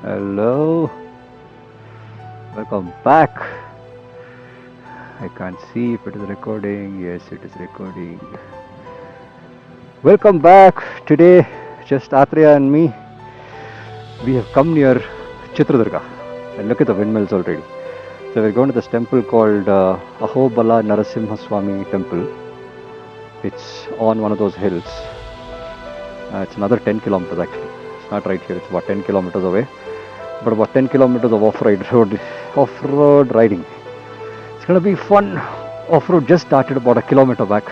Hello, welcome back. I can't see if it is recording. Yes, it is recording. Welcome back. Today, just Atreya and me. We have come near Chitradurga and look at the windmills already. So we're going to this temple called Ahobala Narasimha Swamy Temple. It's on one of those hills. It's another 10 kilometers actually. It's not right here. It's about 10 kilometers away. But about 10 kilometers of off-road riding. It's gonna be fun. Off-road just started about a kilometer back.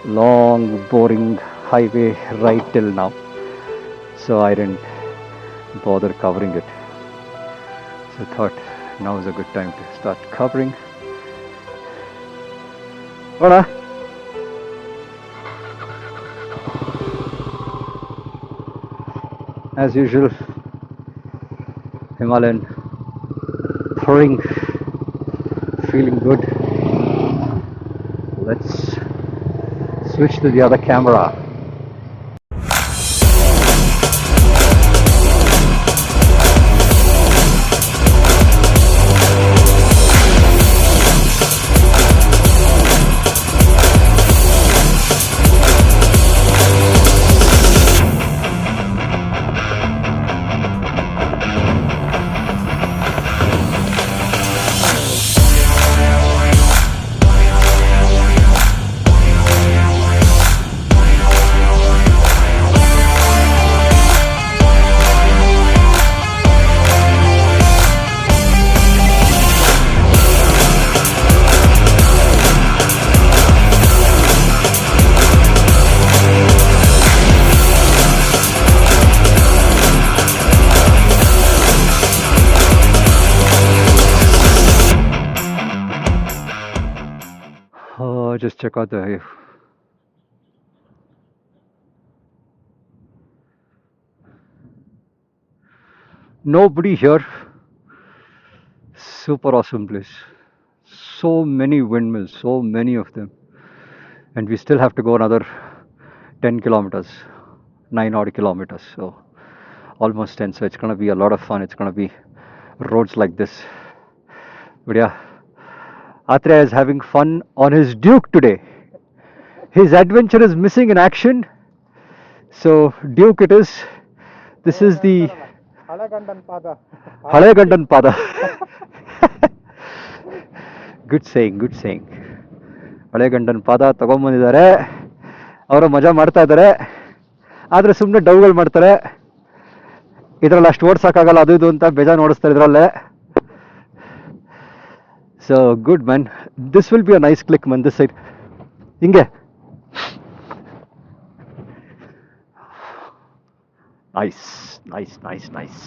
Long, boring highway ride till now. So I didn't bother covering it. So I thought now is a good time to start covering. Hola. As usual, Himalayan pouring, feeling good. Let's switch to the other camera. Just check out the nobody here. Super awesome place. So many windmills, so many of them, and we still have to go another 10 kilometers, 9 odd kilometers, so almost 10. So it's gonna be a lot of fun. It's gonna be roads like this. But yeah, Atreya is having fun on his Duke today. His adventure is missing in action. So Duke it is. This is the Halagandan Pada. Good saying, good saying. ಹಳೆಗಂಡನ ಪಾದ ತಗೊಂಬಂದಿದ್ದಾರೆ. ಅವರು ಮಜಾ ಮಾಡ್ತಾ ಇದ್ದಾರೆ. ಆದರೆ ಸುಮ್ಮನೆ ಡೌಗಳು ಮಾಡ್ತಾರೆ. ಇದರಲ್ಲಿ ಅಷ್ಟು ಓಡಿಸೋಕ್ಕಾಗಲ್ಲ ಅದು ಇದು ಅಂತ ಬೇಜಾರು ಓಡಿಸ್ತಾರೆ ಇದರಲ್ಲೇ. So good man. This will be a nice click man this side. ಹಿಂಗೆ nice nice nice nice.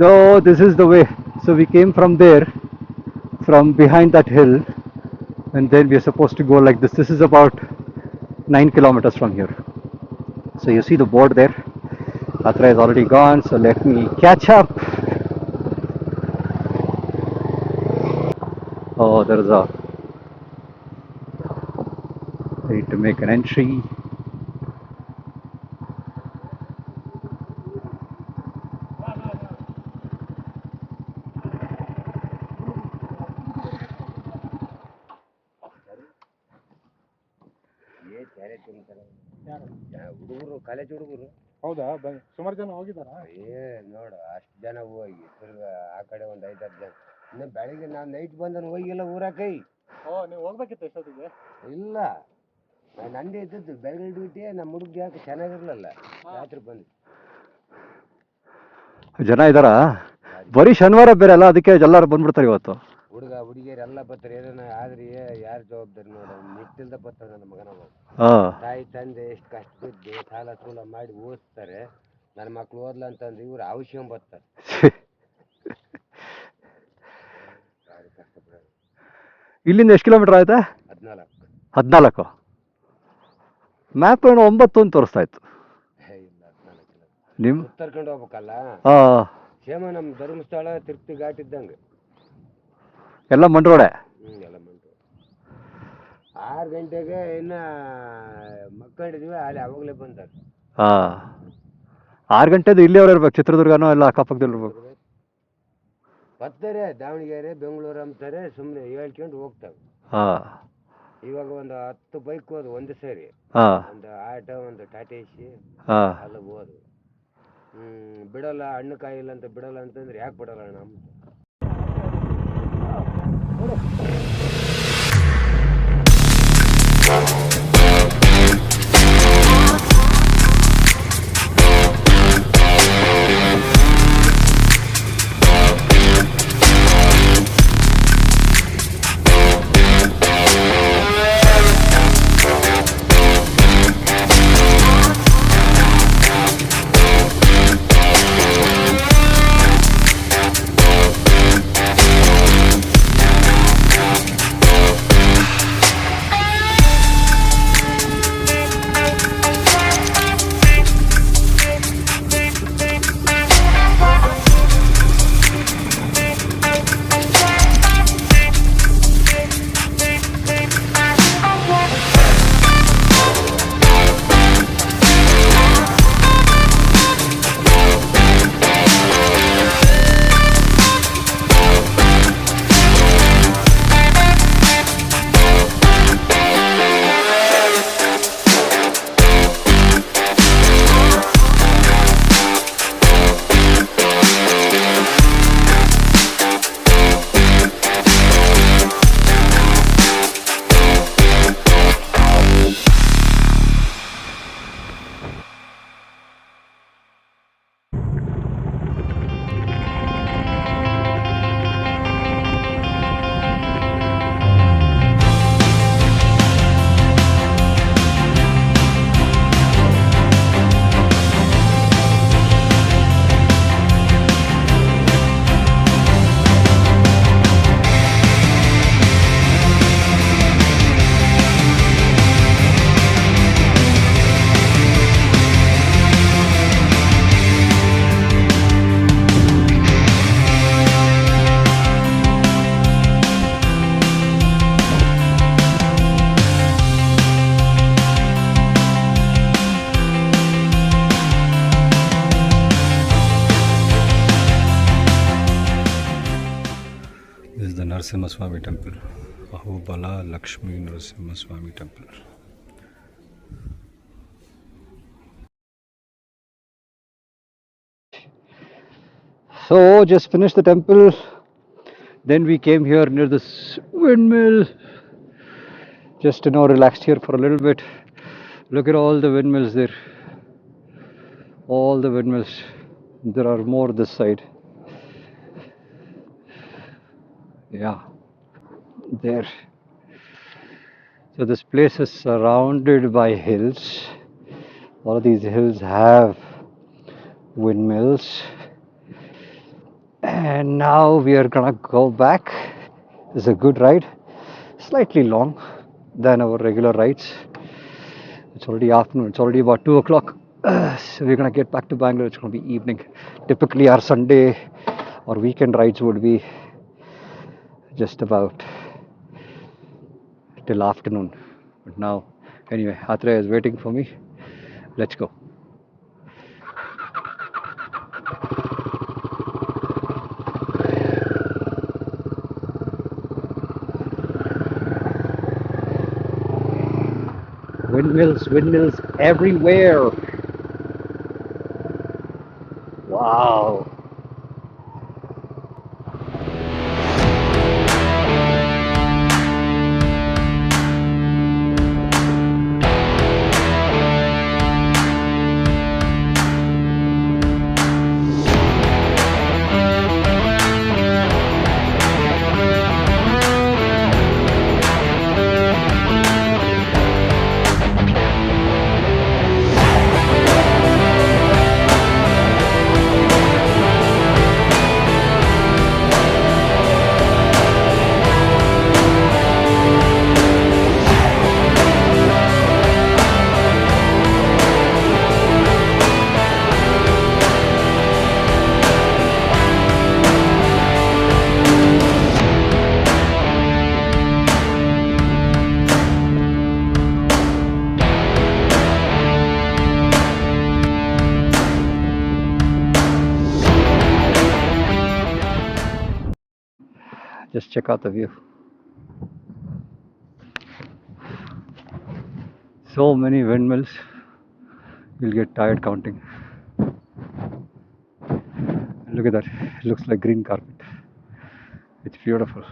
So this is the way. So we came from there, from behind that hill, and then we are supposed to go like this. This is about 9 kilometers from here. So you see the board there. Atreya is already gone, so let me catch up. Oh, there is a. I need to make an entry. ಹುಡುಗರು college ಹುಡುಗರು. ಹೌದಾ? ಸುಮಾರು ಜನ ಹೋಗಿದಾರಾ? ನೋಡು ಅಷ್ಟು ಜನ ಹೋಗಿ ತಿರ್ಗಾ ಆ ಕಡೆ ಒಂದು 5-6 ಜನ. ಇನ್ನು ಬೆಳಿಗ್ಗೆ ನಾನು ನೈಟ್ ಬಂದನು ಹೋಗಿಲ್ಲ ಊರಾಕೈ. ನೀವು ಹೋಗ್ಬೇಕಿತ್ತು ಎಷ್ಟೊತ್ತಿಗೆ? ಇಲ್ಲ, ನಂದೇ ಇದ್ದದ್ದು ಬೆಳಗ್ಗೆ ಡ್ಯೂಟಿ. ನಮ್ಮ ಹುಡುಗ ಯಾಕೆ ಚೆನ್ನಾಗಿರ್ಲಿಲ್ಲ, ರಾತ್ರಿ ಬಂದು. ಜನ ಇದ್ದಾರಾ? ಬರೀ ಶನಿವಾರ ಬೇರೆ ಅಲ್ಲ, ಅದಕ್ಕೆ ಎಲ್ಲರೂ ಬಂದ್ಬಿಡ್ತಾರೆ ಇವತ್ತು. ಹುಡುಗ ಹುಡುಗಿಯರು ಎಲ್ಲ ಬರ್ತಾರೆ. ಏನೇನ ಆದ್ರೆ ಯಾರು ಜವಾಬ್ದಾರಿ ನೋಡು? ನಿಟ್ಟಿಲ್ದ ಬರ್ತಾರೆ ನನ್ನ ಮಗನ. ತಾಯಿ ತಂದೆ ಎಷ್ಟು ಕಷ್ಟ ಬಿದ್ದು ಸಾಲ ಸೂಲ ಮಾಡಿ ಓದಿಸ್ತಾರೆ. ನನ್ನ ಮಕ್ಳು ಓದ್ಲ ಅಂತಂದ್ರೆ ಇವ್ರು ಅವಶ್ಯ ಬರ್ತಾರೆ. ಇಲ್ಲಿಂದ ಎಷ್ಟು ಕಿಲೋಮೀಟರ್ ಆಯ್ತಾ? 14. ಮ್ಯಾಪ್ ಏನೋ 9 ಅಂತ ತೋರಿಸ್ತಾ ಇತ್ತು. ನಿಮ್ಮ ಉತ್ತರ್ಕೊಂಡು ಹೋಗ್ಬೇಕಲ್ಲ. ಸೇಮ ನಮ್ಮ ಧರ್ಮಸ್ಥಳ ತಿರುಪತಿ ಘಾಟ್ ಇದ್ದಂಗೆ ಎಲ್ಲ ಮಂಡ್ರೋಡೆ. ಎಲ್ಲ ಮಂಡ್ರೋಡೆ. 6 ಗಂಟೆಗೆ ಇನ್ನು ಮಕ್ಕಳಿದ್ವಿ, ಅಲ್ಲಿ ಅವಾಗಲೇ ಬಂದಾರೆ. 6 ಗಂಟೆದು ಇಲ್ಲಿಯವ್ರು ಇರ್ಬೇಕು, ಚಿತ್ರದುರ್ಗನೋ ಎಲ್ಲ ಅಕ್ಕಪಕ್ಕದಲ್ಲಿ ಇರ್ಬೇಕು. ಬರ್ತಾರೆ ದಾವಣಗೆರೆ ಬೆಂಗಳೂರು ಅಂತಾರೆ, ಸುಮ್ಮನೆ ಹೇಳ್ಕೊಂಡು ಹೋಗ್ತವೆ. ಇವಾಗ ಒಂದು 10 ಬೈಕ್ ಹೋದು ಒಂದು ಸೇರಿ, ಒಂದು ಆಟೋ, ಒಂದು ಟಾಟಾ ಏಸಿ ಎಲ್ಲ ಹೋದು. ಬಿಡಲ್ಲ, ಹಣ್ಣು ಕಾಯಿಲ್ಲ ಅಂತ ಬಿಡಲ್ಲ ಅಂತಂದ್ರೆ ಯಾಕೆ ಬಿಡಲ್ಲ ನಮ್ಮ? This is the Narasimha Swamy Temple, Ahobala Narasimha Swamy Temple. So just finished the temple, then we came here near this windmill, just relaxed here for a little bit. Look at all the windmills there, all the windmills. There are more this side. Yeah, there. So this place is surrounded by hills. All of these hills have windmills. And now we are gonna go back. It's a good ride, slightly long than our regular rides. It's already afternoon, it's already about 2 o'clock. So we're gonna get back to Bangalore. It's gonna be evening. Typically our Sunday or weekend rides would be just about till afternoon. But now, anyway, Atreya is waiting for me. Let's go. Windmills, windmills everywhere. Wow. Just check out the view. So many windmills, you'll get tired counting. Look at that, it looks like green carpet. It's beautiful.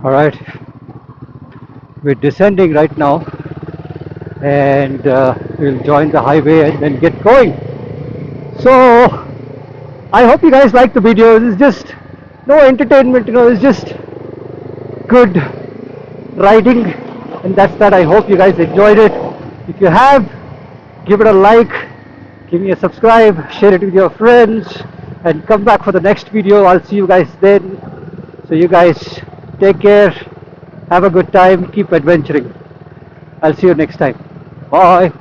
Alright, we're descending right now, and we'll join the highway and then get going. So I hope you guys like the videos. It's just no entertainment, it's just good riding, and that's that. I hope you guys enjoyed it. If you have, give it a like, give me a subscribe, share it with your friends, and come back for the next video. I'll see you guys then. So you guys take care, have a good time, keep adventuring. I'll see you next time. Bye.